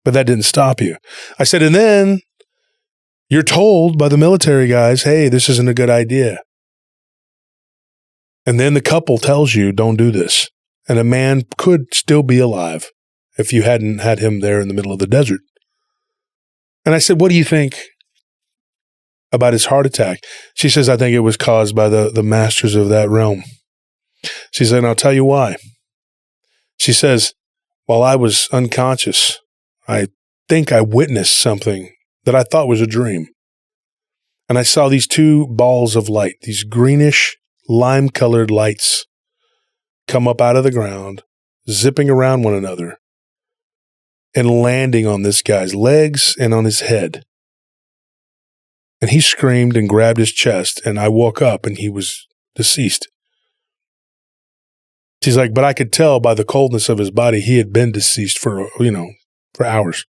But that didn't stop you. I said, and then you're told by the military guys, hey, this isn't a good idea. And then the couple tells you, don't do this. And a man could still be alive if you hadn't had him there in the middle of the desert. And I said, what do you think about his heart attack? She says, I think it was caused by the masters of that realm. She said, and I'll tell you why. She says, while I was unconscious, I think I witnessed something that I thought was a dream. And I saw these two balls of light, these greenish, lime-colored lights come up out of the ground, zipping around one another, and landing on this guy's legs and on his head. And he screamed and grabbed his chest, and I woke up, and he was deceased. She's like, but I could tell by the coldness of his body, he had been deceased for hours.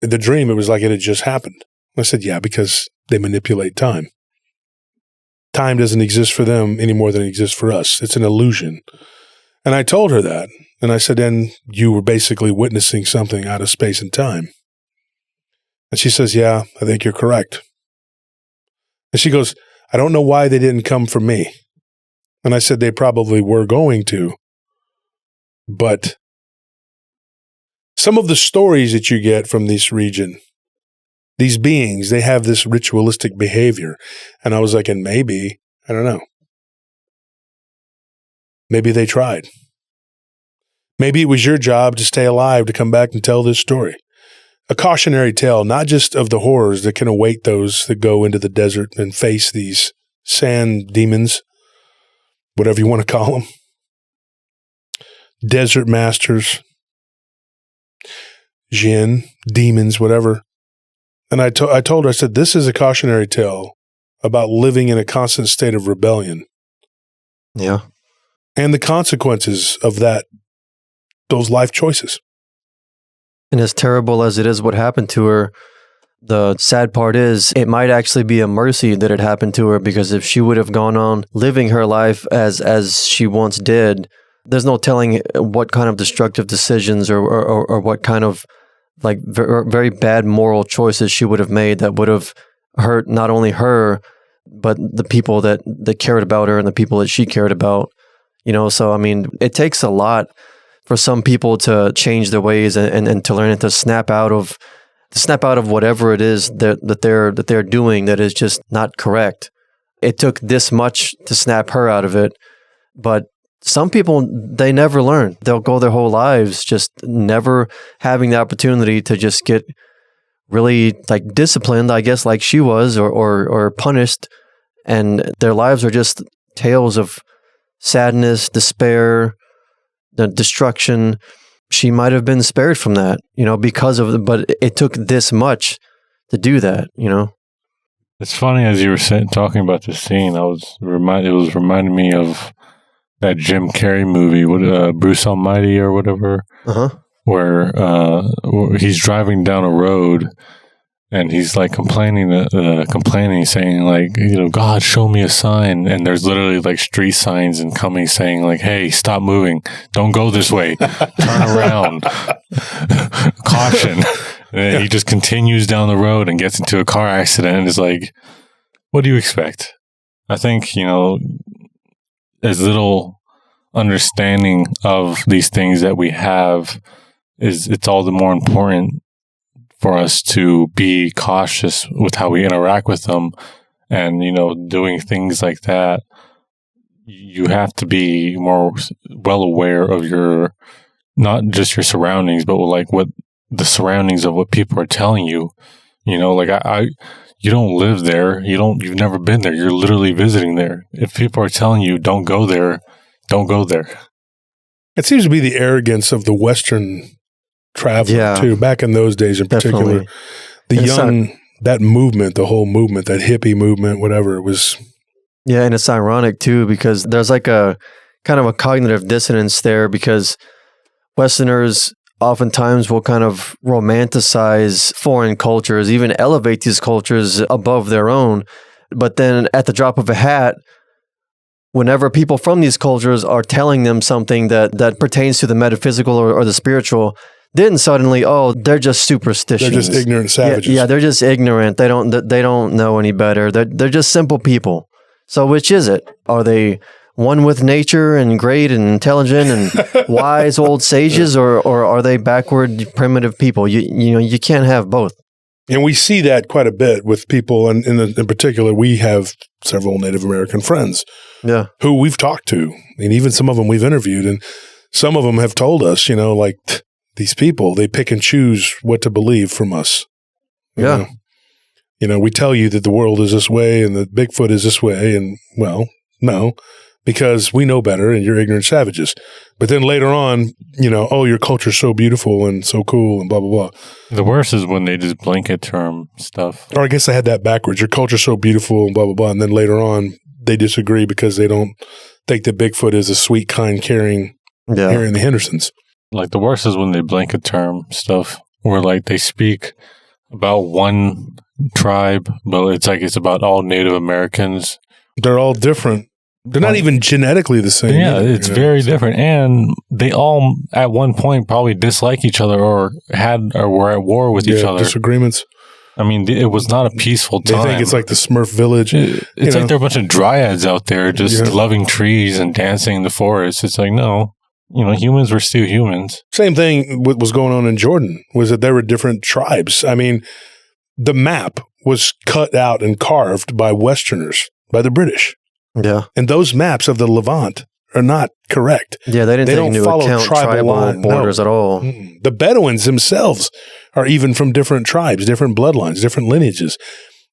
In the dream, it was like it had just happened. I said, yeah, because they manipulate time. Time doesn't exist for them any more than it exists for us. It's an illusion. And I told her that. And I said, and you were basically witnessing something out of space and time. And she says, yeah, I think you're correct. And she goes, I don't know why they didn't come for me. And I said, they probably were going to. But some of the stories that you get from this region, these beings, they have this ritualistic behavior. And I was like, and maybe, I don't know. Maybe they tried. Maybe it was your job to stay alive to come back and tell this story. A cautionary tale, not just of the horrors that can await those that go into the desert and face these sand demons, whatever you want to call them, desert masters, jinn, demons, whatever. And I told her, I said, this is a cautionary tale about living in a constant state of rebellion. Yeah. And the consequences of those life choices. And as terrible as it is what happened to her, the sad part is it might actually be a mercy that it happened to her, because if she would have gone on living her life as she once did, there's no telling what kind of destructive decisions or what kind of like very bad moral choices she would have made that would have hurt not only her, but the people that cared about her and the people that she cared about. So I mean, it takes a lot for some people to change their ways and to learn and to snap out of whatever it is that they're doing that is just not correct. It took this much to snap her out of it, but some people, they never learn. They'll go their whole lives just never having the opportunity to just get really like disciplined, I guess, like she was, or punished, and their lives are just tales of sadness, despair, the destruction. She might have been spared from that, because of but it took this much to do that, It's funny, as you were talking about this scene, it was reminding me of that Jim Carrey movie, Bruce Almighty or whatever, where he's driving down a road and he's like complaining, saying like, God, show me a sign. And there's literally like street signs and coming saying like, hey, stop moving. Don't go this way. Turn around. Caution. And he just continues down the road and gets into a car accident and is like, what do you expect? I think, as little understanding of these things that we have it's all the more important for us to be cautious with how we interact with them. And, doing things like that, you have to be more well aware of not just your surroundings, but like what the surroundings of what people are telling you. You don't live there. You've never been there. You're literally visiting there. If people are telling you don't go there, don't go there. It seems to be the arrogance of the Western traveler too. Back in those days in particular, that movement, the whole movement, that hippie movement, whatever it was. Yeah. And it's ironic too, because there's like a kind of a cognitive dissonance there, because Westerners oftentimes will kind of romanticize foreign cultures, even elevate these cultures above their own. But then at the drop of a hat, whenever people from these cultures are telling them something that pertains to the metaphysical or the spiritual, then suddenly, they're just superstitious. They're just ignorant savages. Yeah, they're just ignorant. They don't know any better. They're just simple people. So which is it? Are they one with nature and great and intelligent and wise old sages, or are they backward primitive people? You can't have both. And we see that quite a bit with people, and in particular, we have several Native American friends who we've talked to, and even some of them we've interviewed. And some of them have told us, like these people, they pick and choose what to believe from us. Yeah. We tell you that the world is this way and that Bigfoot is this way. And well, no, because we know better and you're ignorant savages. But then later on, oh, your culture's so beautiful and so cool and blah, blah, blah. The worst is when they just blanket term stuff. Or I guess I had that backwards. Your culture's so beautiful and blah, blah, blah. And then later on, they disagree because they don't think that Bigfoot is a sweet, kind, caring Harry and the Hendersons. Like the worst is when they blanket term stuff where like they speak about one tribe, but it's about all Native Americans. They're all different. They're not even genetically the same. Yeah, it's very different. And they all, at one point, probably dislike each other or were at war with each other. Disagreements. I mean, it was not a peaceful time. They think it's like the Smurf village. It's like there are a bunch of dryads out there just loving trees and dancing in the forest. It's like, no, humans were still humans. Same thing what was going on in Jordan was that there were different tribes. I mean, the map was cut out and carved by Westerners, by the British. Yeah. And those maps of the Levant are not correct. Yeah, they didn't take into account tribal borders at all. The Bedouins themselves are even from different tribes, different bloodlines, different lineages.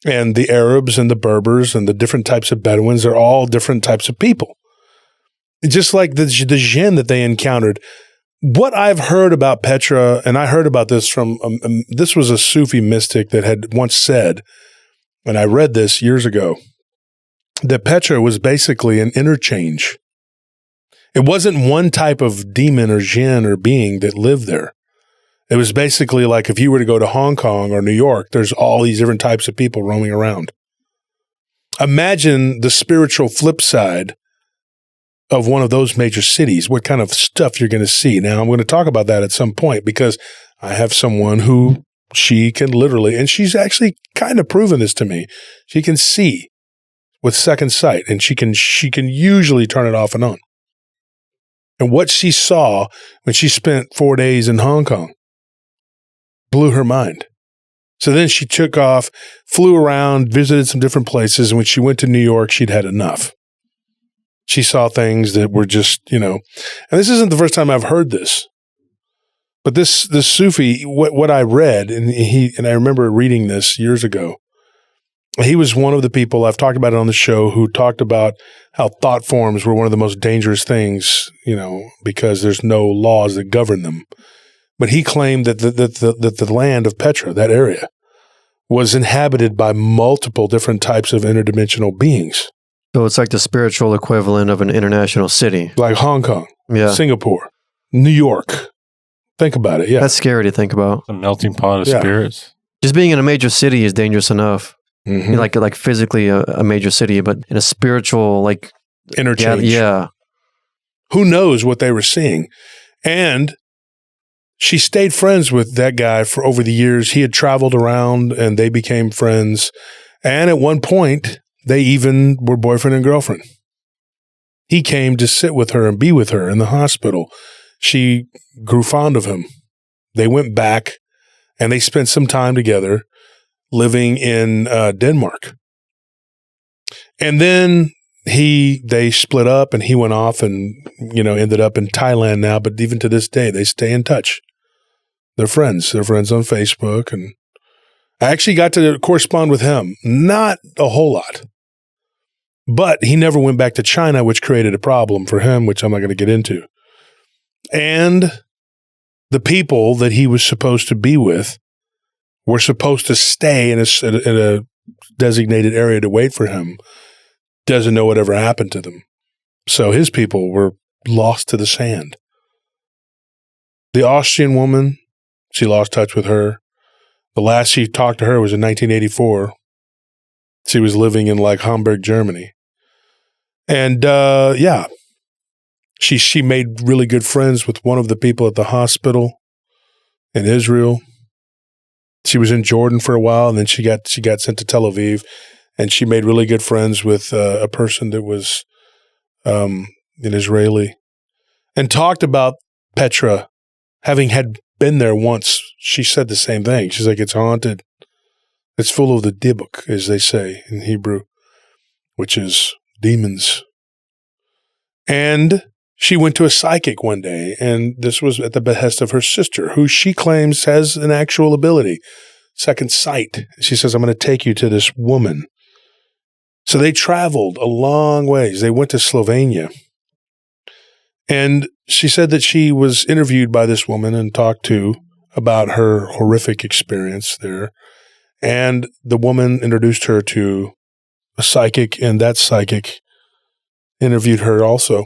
And the Arabs and the Berbers and the different types of Bedouins are all different types of people. Just like the jinn that they encountered. What I've heard about Petra, and I heard about this from, this was a Sufi mystic that had once said, and I read this years ago, that Petra was basically an interchange. It wasn't one type of demon or jinn or being that lived there. It was basically like if you were to go to Hong Kong or New York, there's all these different types of people roaming around. Imagine the spiritual flip side of one of those major cities, what kind of stuff you're going to see. Now, I'm going to talk about that at some point because I have someone who she can literally, and she's actually kind of proven this to me, she can see with second sight, and she can usually turn it off and on. And what she saw when she spent 4 days in Hong Kong blew her mind. So then she took off, flew around, visited some different places, and when she went to New York, she'd had enough. She saw things that were just, and this isn't the first time I've heard this, but this Sufi, what I read, and I remember reading this years ago, he was one of the people, I've talked about it on the show, who talked about how thought forms were one of the most dangerous things, because there's no laws that govern them. But he claimed that the land of Petra, that area, was inhabited by multiple different types of interdimensional beings. So it's like the spiritual equivalent of an international city. Like Hong Kong, Singapore, New York. Think about it, yeah. That's scary to think about. A melting pot of spirits. Just being in a major city is dangerous enough. Mm-hmm. Like physically a major city, but in a spiritual, interchange. Yeah. Who knows what they were seeing? And she stayed friends with that guy for over the years. He had traveled around and they became friends. And at one point, they even were boyfriend and girlfriend. He came to sit with her and be with her in the hospital. She grew fond of him. They went back and they spent some time together living in Denmark. And then they split up and he went off and, ended up in Thailand now. But even to this day, they stay in touch. They're friends. They're friends on Facebook. And I actually got to correspond with him. Not a whole lot. But he never went back to China, which created a problem for him, which I'm not going to get into. And the people that he was supposed to be with were supposed to stay in a designated area to wait for him. Doesn't know whatever happened to them. So his people were lost to the sand. The Austrian woman, she lost touch with her. The last she talked to her was in 1984. She was living in Hamburg, Germany. And she made really good friends with one of the people at the hospital in Israel. She was in Jordan for a while, and then she got sent to Tel Aviv, and she made really good friends with a person that was an Israeli, and talked about Petra having had been there once. She said the same thing. She's like, it's haunted. It's full of the dibuk, as they say in Hebrew, which is demons. And she went to a psychic one day, and this was at the behest of her sister, who she claims has an actual ability, second sight. She says, I'm going to take you to this woman. So they traveled a long ways. They went to Slovenia. And she said that she was interviewed by this woman and talked to about her horrific experience there. And the woman introduced her to a psychic, and that psychic interviewed her also.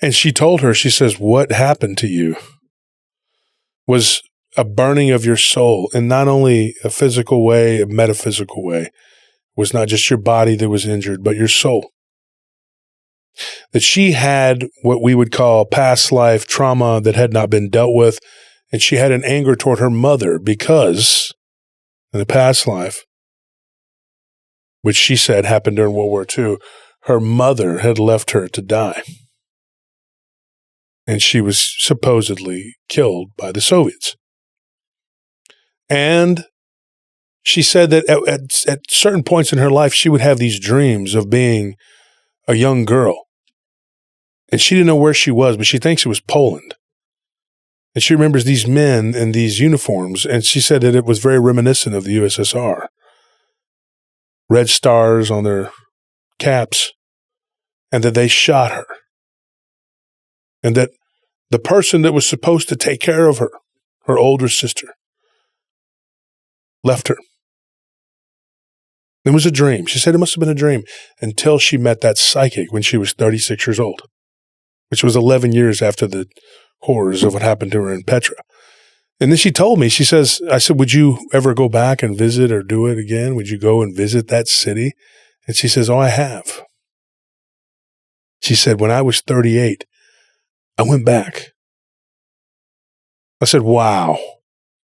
And she told her, she says, what happened to you was a burning of your soul in not only a physical way, a metaphysical way. It was not just your body that was injured, but your soul. That she had what we would call past life trauma that had not been dealt with, and she had an anger toward her mother because in the past life, which she said happened during World War II, her mother had left her to die. And she was supposedly killed by the Soviets. And she said that at certain points in her life, she would have these dreams of being a young girl. And she didn't know where she was, but she thinks it was Poland. And she remembers these men in these uniforms, and she said that it was very reminiscent of the USSR. Red stars on their caps, and that they shot her. And that the person that was supposed to take care of her, her older sister, left her. It was a dream. She said it must have been a dream until she met that psychic when she was 36 years old, which was 11 years after the horrors of what happened to her in Petra. And then she told me, she says, I said, would you ever go back and visit or do it again? Would you go and visit that city? And she says, oh, I have. She said, when I was 38, I went back. I said, wow.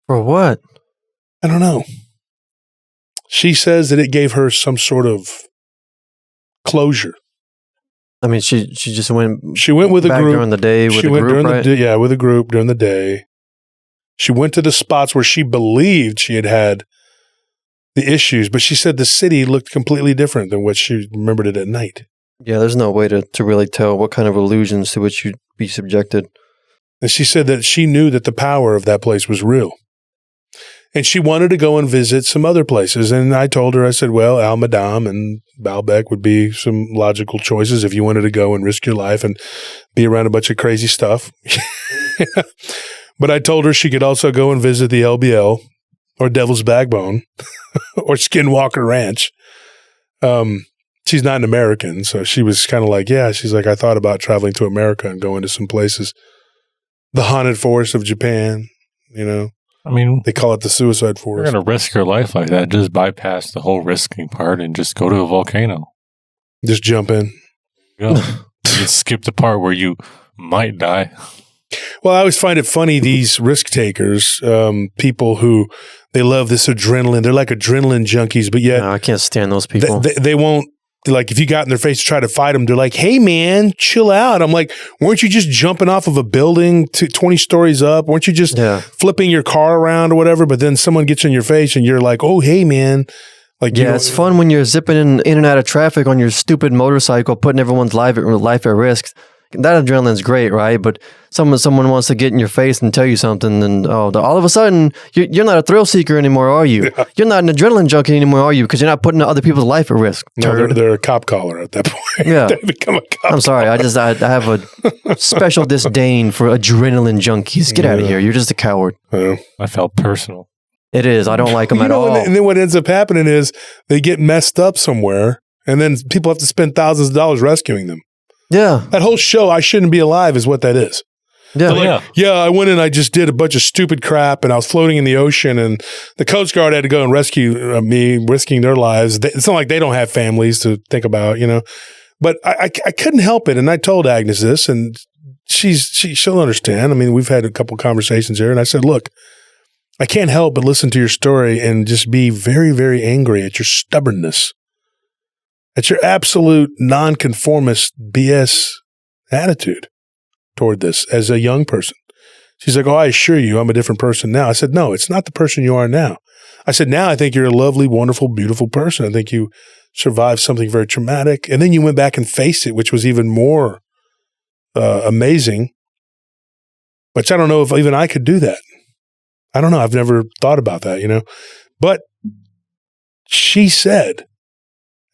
For what? I don't know. She says that it gave her some sort of closure. I mean, she just went. She went with a back group during the day with she a went group, during right? the with a group during the day. She went to the spots where she believed she had the issues, but she said the city looked completely different than what she remembered it at night. Yeah, there's no way to really tell what kind of illusions to which you'd be subjected. And she said that she knew that the power of that place was real. And she wanted to go and visit some other places. And I told her, I said, well, Al Madam and Baalbek would be some logical choices if you wanted to go and risk your life and be around a bunch of crazy stuff. But I told her she could also go and visit the LBL or Devil's Backbone or Skinwalker Ranch. She's not an American, so she was kind of like, yeah, she's like, I thought about traveling to America and going to some places. The haunted forest of Japan, you know. I mean, they call it the suicide forest. You're going to risk your life like that. Just bypass the whole risking part and just go to a volcano. Just jump in. Just skip the part where you might die. Well, I always find it funny, these risk takers, people who, they love this adrenaline. They're like adrenaline junkies, but yet. No, I can't stand those people. They won't, like, if you got in their face to try to fight them, they're like, hey, man, chill out. I'm like, weren't you just jumping off of a building to 20 stories up? Weren't you just flipping your car around or whatever? But then someone gets in your face and you're like, oh, hey, man. Like, yeah, it's fun when you're zipping in and out of traffic on your stupid motorcycle, putting everyone's life at risk. That adrenaline's great, right? But someone wants to get in your face and tell you something, and all of a sudden you're not a thrill seeker anymore, are you? Yeah. You're not an adrenaline junkie anymore, are you? Because you're not putting other people's life at risk. No, they're a cop caller at that point. Yeah, they become a cop. I'm sorry, I have a special disdain for adrenaline junkies. Get out of here! You're just a coward. I felt personal. It is. I don't like them at all. And then what ends up happening is they get messed up somewhere, and then people have to spend thousands of dollars rescuing them. Yeah. That whole show, I Shouldn't Be Alive, is what that is. Yeah. I went in, I just did a bunch of stupid crap, and I was floating in the ocean, and the Coast Guard had to go and rescue me, risking their lives. It's not like they don't have families to think about, you know. But I couldn't help it, and I told Agnes this, and she'll understand. I mean, we've had a couple conversations here, and I said, look, I can't help but listen to your story and just be very, very angry at your stubbornness. It's your absolute nonconformist BS attitude toward this as a young person. She's like, oh, I assure you I'm a different person now. I said, no, it's not the person you are now. I said, now I think you're a lovely, wonderful, beautiful person. I think you survived something very traumatic, and then you went back and faced it, which was even more amazing. Which I don't know if even I could do that. I don't know. I've never thought about that, you know. But she said,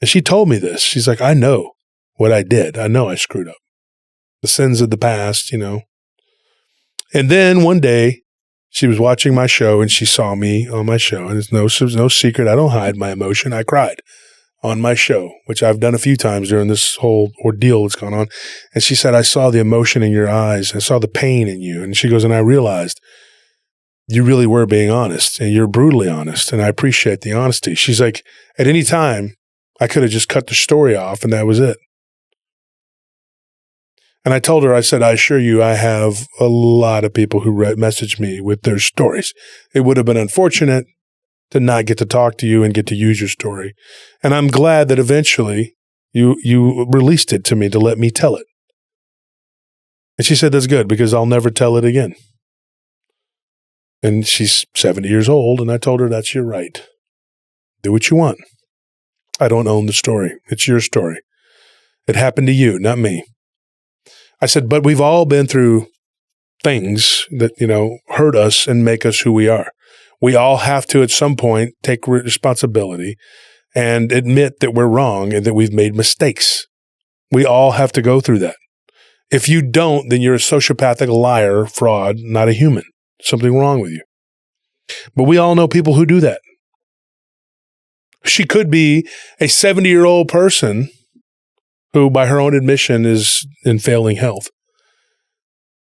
and she told me this, she's like, I know what I did. I know I screwed up. The sins of the past, you know. And then one day, she was watching my show and she saw me on my show. And it's no secret. I don't hide my emotion. I cried on my show, which I've done a few times during this whole ordeal that's gone on. And she said, I saw the emotion in your eyes. I saw the pain in you. And she goes, and I realized you really were being honest and you're brutally honest. And I appreciate the honesty. She's like, at any time, I could have just cut the story off and that was it. And I told her, I said, I assure you, I have a lot of people who message me with their stories. It would have been unfortunate to not get to talk to you and get to use your story. And I'm glad that eventually you released it to me to let me tell it. And she said, that's good because I'll never tell it again. And she's 70 years old. And I told her, that's your right. Do what you want. I don't own the story. It's your story. It happened to you, not me. I said, but we've all been through things that, you know, hurt us and make us who we are. We all have to, at some point, take responsibility and admit that we're wrong and that we've made mistakes. We all have to go through that. If you don't, then you're a sociopathic liar, fraud, not a human. Something wrong with you. But we all know people who do that. She could be a 70-year-old person who, by her own admission, is in failing health,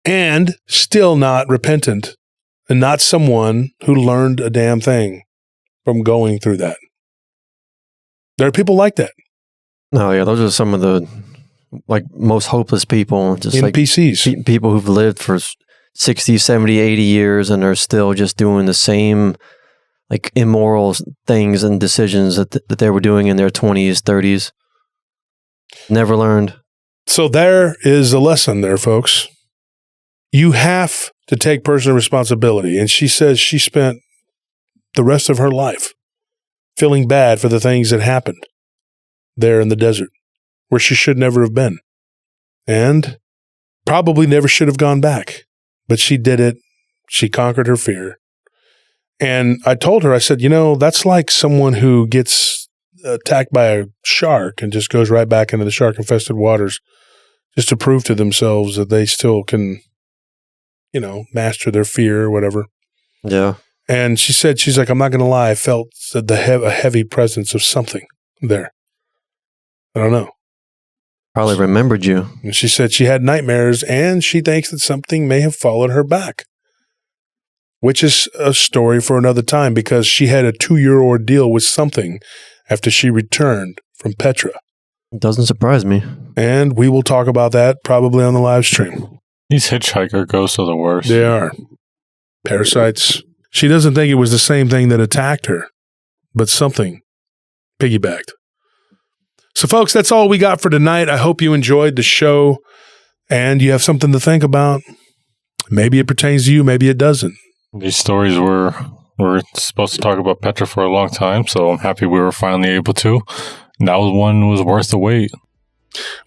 and still not repentant, and not someone who learned a damn thing from going through that. There are people like that. Oh, yeah, those are some of the most hopeless people. Just NPCs. People who've lived for 60, 70, 80 years and are still just doing the same immoral things and decisions that they were doing in their 20s, 30s. Never learned. So there is a lesson there, folks. You have to take personal responsibility. And she says she spent the rest of her life feeling bad for the things that happened there in the desert where she should never have been and probably never should have gone back. But she did it. She conquered her fear. And I told her, I said, you know, that's like someone who gets attacked by a shark and just goes right back into the shark-infested waters just to prove to themselves that they still can, you know, master their fear or whatever. Yeah. And she said, she's like, I'm not going to lie, I felt a heavy presence of something there. I don't know. Probably remembered you. And she said she had nightmares and she thinks that something may have followed her back, which is a story for another time because she had a 2-year ordeal with something after she returned from Petra. It doesn't surprise me. And we will talk about that probably on the live stream. These hitchhiker ghosts are the worst. They are. Parasites. She doesn't think it was the same thing that attacked her, but something piggybacked. So, folks, that's all we got for tonight. I hope you enjoyed the show and you have something to think about. Maybe it pertains to you. Maybe it doesn't. These stories we're supposed to talk about Petra for a long time, so I'm happy we were finally able to. And that one was worth the wait.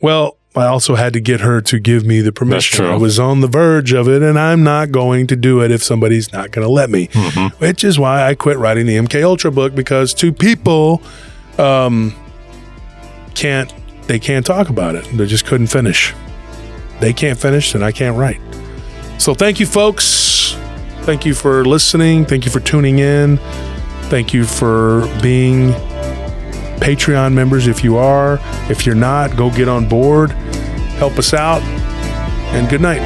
Well, I also had to get her to give me the permission. That's true. I was on the verge of it, and I'm not going to do it if somebody's not going to let me. Mm-hmm. Which is why I quit writing the MK Ultra book, because two people can't talk about it. They just couldn't finish. They can't finish, and I can't write. So thank you, folks. Thank you for listening. Thank you for tuning in. Thank you for being Patreon members if you are. If you're not, go get on board. Help us out. And good night.